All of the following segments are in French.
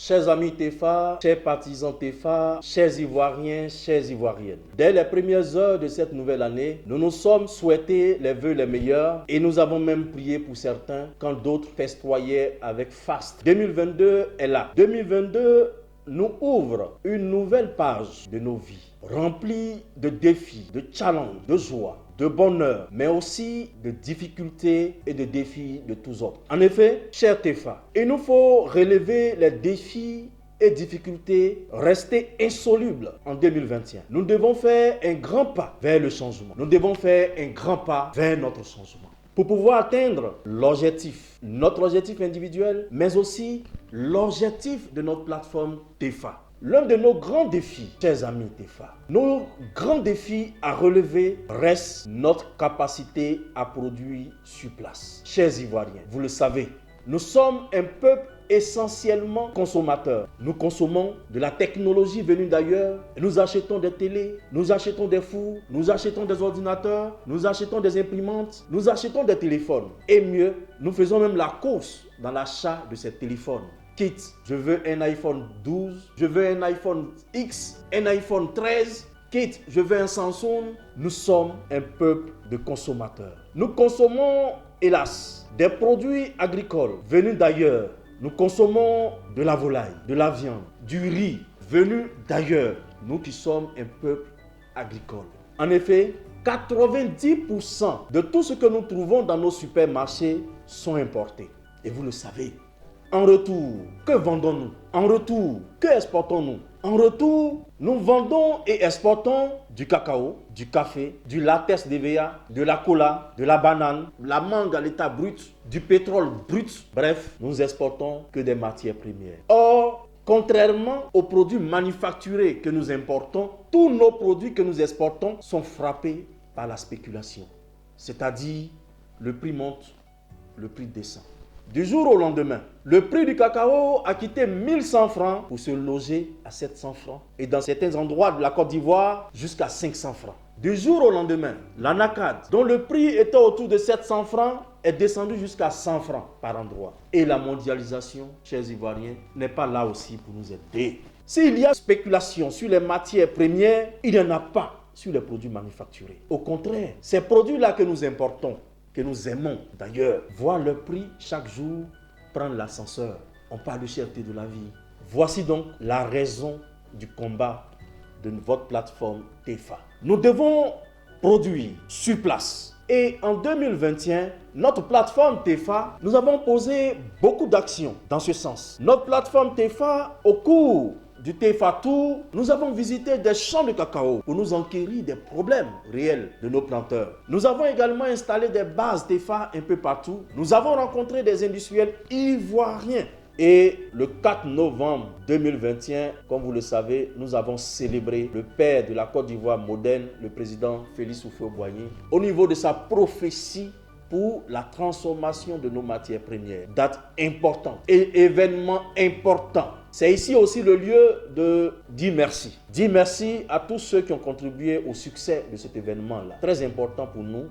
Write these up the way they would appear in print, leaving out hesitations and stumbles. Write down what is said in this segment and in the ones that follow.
chers amis TEFA, chers partisans TEFA, chers Ivoiriens, chères Ivoiriennes. Dès les premières heures de cette nouvelle année, nous nous sommes souhaités les vœux les meilleurs et nous avons même prié pour certains quand d'autres festoyaient avec faste. 2022 est là. 2022 nous ouvre une nouvelle page de nos vies, remplie de défis, de challenges, de joie, de bonheur, mais aussi de difficultés et de défis de tous ordres. En effet, cher TEFA, il nous faut relever les défis et difficultés restées insolubles en 2021. Nous devons faire un grand pas vers le changement. Nous devons faire un grand pas vers notre changement. Pour pouvoir atteindre l'objectif, notre objectif individuel, mais aussi l'objectif de notre plateforme TEFA. L'un de nos grands défis, chers amis TEFA, nos grands défis à relever reste notre capacité à produire sur place. Chers Ivoiriens, vous le savez, nous sommes un peuple essentiellement consommateurs. Nous consommons de la technologie venue d'ailleurs. Nous achetons des télés, nous achetons des fours, nous achetons des ordinateurs, nous achetons des imprimantes, nous achetons des téléphones. Et mieux, nous faisons même la course dans l'achat de ces téléphones. Quitte, je veux un iPhone 12, je veux un iPhone X, un iPhone 13, quitte, je veux un Samsung. Nous sommes un peuple de consommateurs. Nous consommons, hélas, des produits agricoles venus d'ailleurs. Nous consommons de la volaille, de la viande, du riz venu d'ailleurs. Nous qui sommes un peuple agricole. En effet, 90% de tout ce que nous trouvons dans nos supermarchés sont importés. Et vous le savez. En retour, que vendons-nous? En retour, que exportons-nous? En retour, nous vendons et exportons du cacao, du café, du latex d'EVA, de la cola, de la banane, la mangue à l'état brut, du pétrole brut. Bref, nous exportons que des matières premières. Or, contrairement aux produits manufacturés que nous importons, tous nos produits que nous exportons sont frappés par la spéculation. C'est-à-dire, le prix monte, le prix descend. Du jour au lendemain, le prix du cacao a quitté 1100 francs pour se loger à 700 francs. Et dans certains endroits de la Côte d'Ivoire, jusqu'à 500 francs. Du jour au lendemain, l'anacade, dont le prix était autour de 700 francs, est descendu jusqu'à 100 francs par endroit. Et la mondialisation, chers Ivoiriens, n'est pas là aussi pour nous aider. S'il y a spéculation sur les matières premières, il n'y en a pas sur les produits manufacturés. Au contraire, ces produits-là que nous importons, que nous aimons d'ailleurs, voient leur prix chaque jour prendre l'ascenseur. On parle de cherté de la vie. Voici donc la raison du combat de votre plateforme TEFA. Nous devons produire sur place. Et en 2021, notre plateforme TEFA, nous avons posé beaucoup d'actions dans ce sens. Notre plateforme TEFA, au cours du TEFA Tour, nous avons visité des champs de cacao pour nous enquérir des problèmes réels de nos planteurs. Nous avons également installé des bases TEFA un peu partout. Nous avons rencontré des industriels ivoiriens. Et le 4 novembre 2021, comme vous le savez, nous avons célébré le père de la Côte d'Ivoire moderne, le président Félix Houphouët-Boigny, au niveau de sa prophétie pour la transformation de nos matières premières. Date importante et événement important. C'est ici aussi le lieu de dire merci. Dire merci à tous ceux qui ont contribué au succès de cet événement-là. Très important pour nous,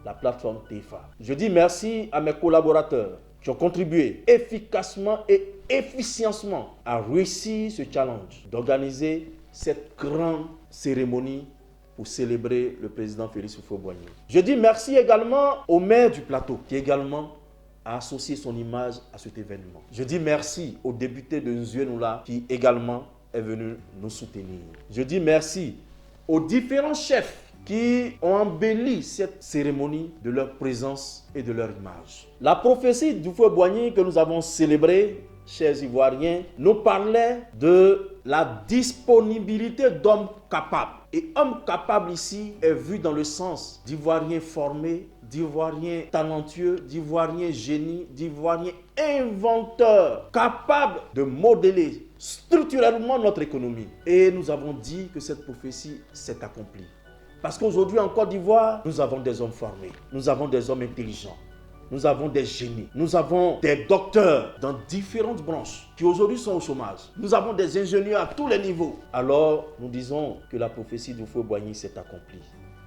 la plateforme TEFA. Je dis merci à mes collaborateurs qui ont contribué efficacement et efficacement à réussir ce challenge d'organiser cette grande cérémonie pour célébrer le président Félix Houphouët-Boigny. Je dis merci également au maire du plateau qui également a associé son image à cet événement. Je dis merci au député de Nzouenoula qui également est venu nous soutenir. Je dis merci aux différents chefs qui ont embelli cette cérémonie de leur présence et de leur image. La prophétie d'Houphouët-Boigny que nous avons célébrée, chers Ivoiriens, nous parlait de la disponibilité d'hommes capables. Et homme capable ici est vu dans le sens d'Ivoiriens formés, d'Ivoiriens talentueux, d'Ivoiriens génies, d'Ivoiriens inventeurs, capables de modeler structurellement notre économie. Et nous avons dit que cette prophétie s'est accomplie. Parce qu'aujourd'hui en Côte d'Ivoire, nous avons des hommes formés, nous avons des hommes intelligents, nous avons des génies, nous avons des docteurs dans différentes branches qui aujourd'hui sont au chômage. Nous avons des ingénieurs à tous les niveaux. Alors, nous disons que la prophétie d'Houphouët-Boigny s'est accomplie.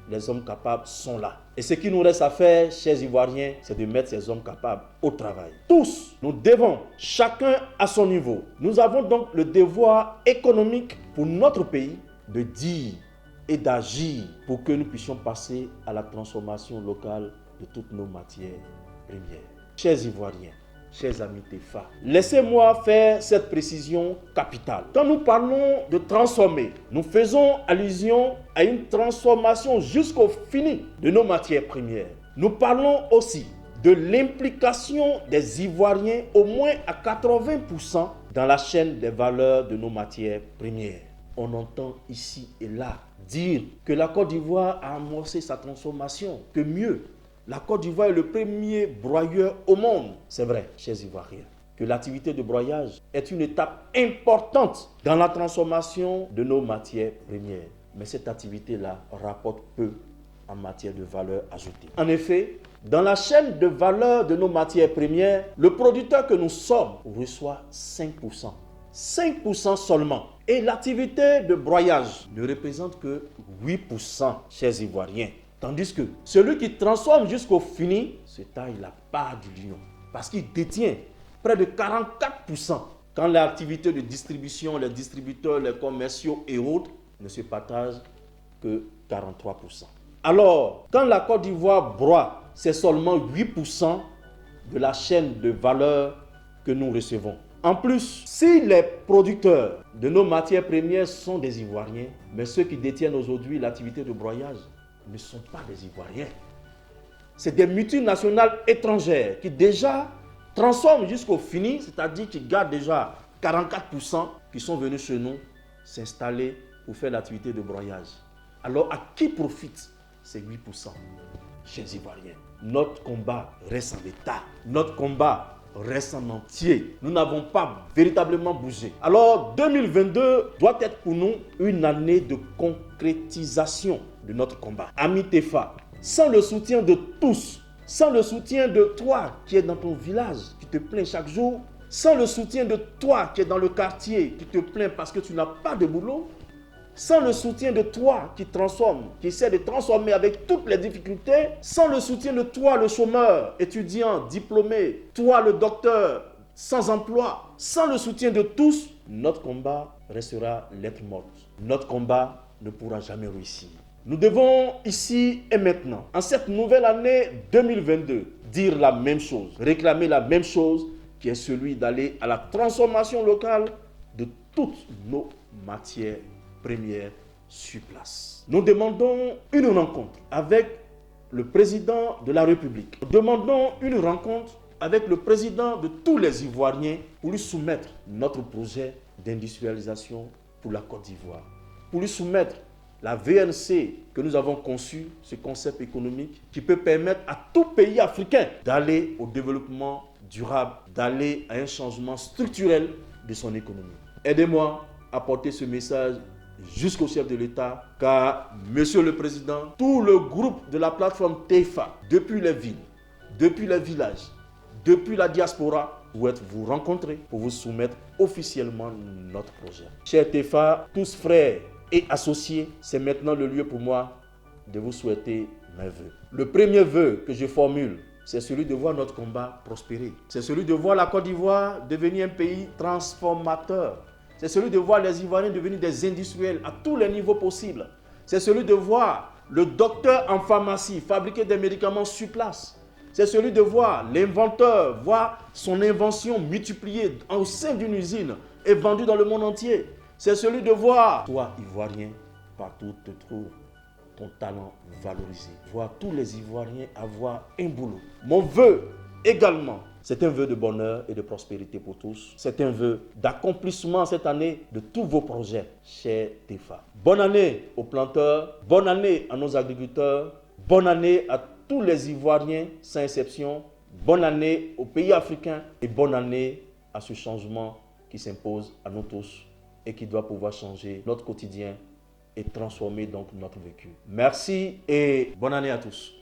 les hommes capables sont là. Et ce qui nous reste à faire, chers Ivoiriens, c'est de mettre ces hommes capables au travail. Tous, nous devons, chacun à son niveau. Nous avons donc le devoir économique pour notre pays de dire et d'agir pour que nous puissions passer à la transformation locale de toutes nos matières premières. Chers Ivoiriens, chers amis TEFA, laissez-moi faire cette précision capitale. Quand nous parlons de transformer, nous faisons allusion à une transformation jusqu'au fini de nos matières premières. Nous parlons aussi de l'implication des Ivoiriens au moins à 80% dans la chaîne des valeurs de nos matières premières. On entend ici et là dire que la Côte d'Ivoire a amorcé sa transformation, que mieux, la Côte d'Ivoire est le premier broyeur au monde. C'est vrai, chers Ivoiriens, que l'activité de broyage est une étape importante dans la transformation de nos matières premières. Mais cette activité-là rapporte peu en matière de valeur ajoutée. En effet, dans la chaîne de valeur de nos matières premières, le producteur que nous sommes reçoit 5%. 5% seulement. Et l'activité de broyage ne représente que 8%, chers Ivoiriens. Tandis que celui qui transforme jusqu'au fini se taille la part du lion. Parce qu'il détient près de 44%. Quand l'activité de distribution, les distributeurs, les commerciaux et autres ne se partagent que 43%. Alors, quand la Côte d'Ivoire broie, c'est seulement 8% de la chaîne de valeur que nous recevons. En plus, si les producteurs de nos matières premières sont des Ivoiriens, mais ceux qui détiennent aujourd'hui l'activité de broyage ne sont pas des Ivoiriens. C'est des multinationales étrangères qui déjà transforment jusqu'au fini, c'est-à-dire qui gardent déjà 44%, qui sont venus chez nous s'installer pour faire l'activité de broyage. Alors à qui profitent ces 8%? Chers Ivoiriens, notre combat reste en état. Notre combat reste en entier. Nous n'avons pas véritablement bougé. Alors 2022 doit être pour nous une année de concrétisation de notre combat. Ami TEFA, sans le soutien de tous, sans le soutien de toi qui es dans ton village, qui te plaint chaque jour, sans le soutien de toi qui es dans le quartier, qui te plaint parce que tu n'as pas de boulot, sans le soutien de toi qui transforme, qui essaie de transformer avec toutes les difficultés, sans le soutien de toi le chômeur, étudiant, diplômé, toi le docteur, sans emploi, sans le soutien de tous, notre combat restera lettre morte. Notre combat ne pourra jamais réussir. Nous devons ici et maintenant, en cette nouvelle année 2022, dire la même chose, réclamer la même chose, qui est celui d'aller à la transformation locale de toutes nos matières première sur place. Nous demandons une rencontre avec le président de la République. Nous demandons une rencontre avec le président de tous les Ivoiriens pour lui soumettre notre projet d'industrialisation pour la Côte d'Ivoire. Pour lui soumettre la VNC que nous avons conçu, ce concept économique qui peut permettre à tout pays africain d'aller au développement durable, d'aller à un changement structurel de son économie. Aidez-moi à porter ce message jusqu'au chef de l'État, car, Monsieur le Président, tout le groupe de la plateforme TEFA, depuis les villes, depuis les villages, depuis la diaspora, souhaite vous rencontrer pour vous soumettre officiellement notre projet. Chers TEFA, tous frères et associés, c'est maintenant le lieu pour moi de vous souhaiter mes vœux. Le premier vœu que je formule, c'est celui de voir notre combat prospérer. C'est celui de voir la Côte d'Ivoire devenir un pays transformateur. C'est celui de voir les Ivoiriens devenir des industriels à tous les niveaux possibles. C'est celui de voir le docteur en pharmacie fabriquer des médicaments sur place. C'est celui de voir l'inventeur voir son invention multipliée au sein d'une usine et vendue dans le monde entier. C'est celui de voir, toi, Ivoirien, partout où te trouves, ton talent valorisé. Voir tous les Ivoiriens avoir un boulot. Mon vœu également, c'est un vœu de bonheur et de prospérité pour tous. C'est un vœu d'accomplissement cette année de tous vos projets, chers TEFA. Bonne année aux planteurs, bonne année à nos agriculteurs, bonne année à tous les Ivoiriens sans exception, bonne année aux pays africains et bonne année à ce changement qui s'impose à nous tous et qui doit pouvoir changer notre quotidien et transformer donc notre vécu. Merci et bonne année à tous.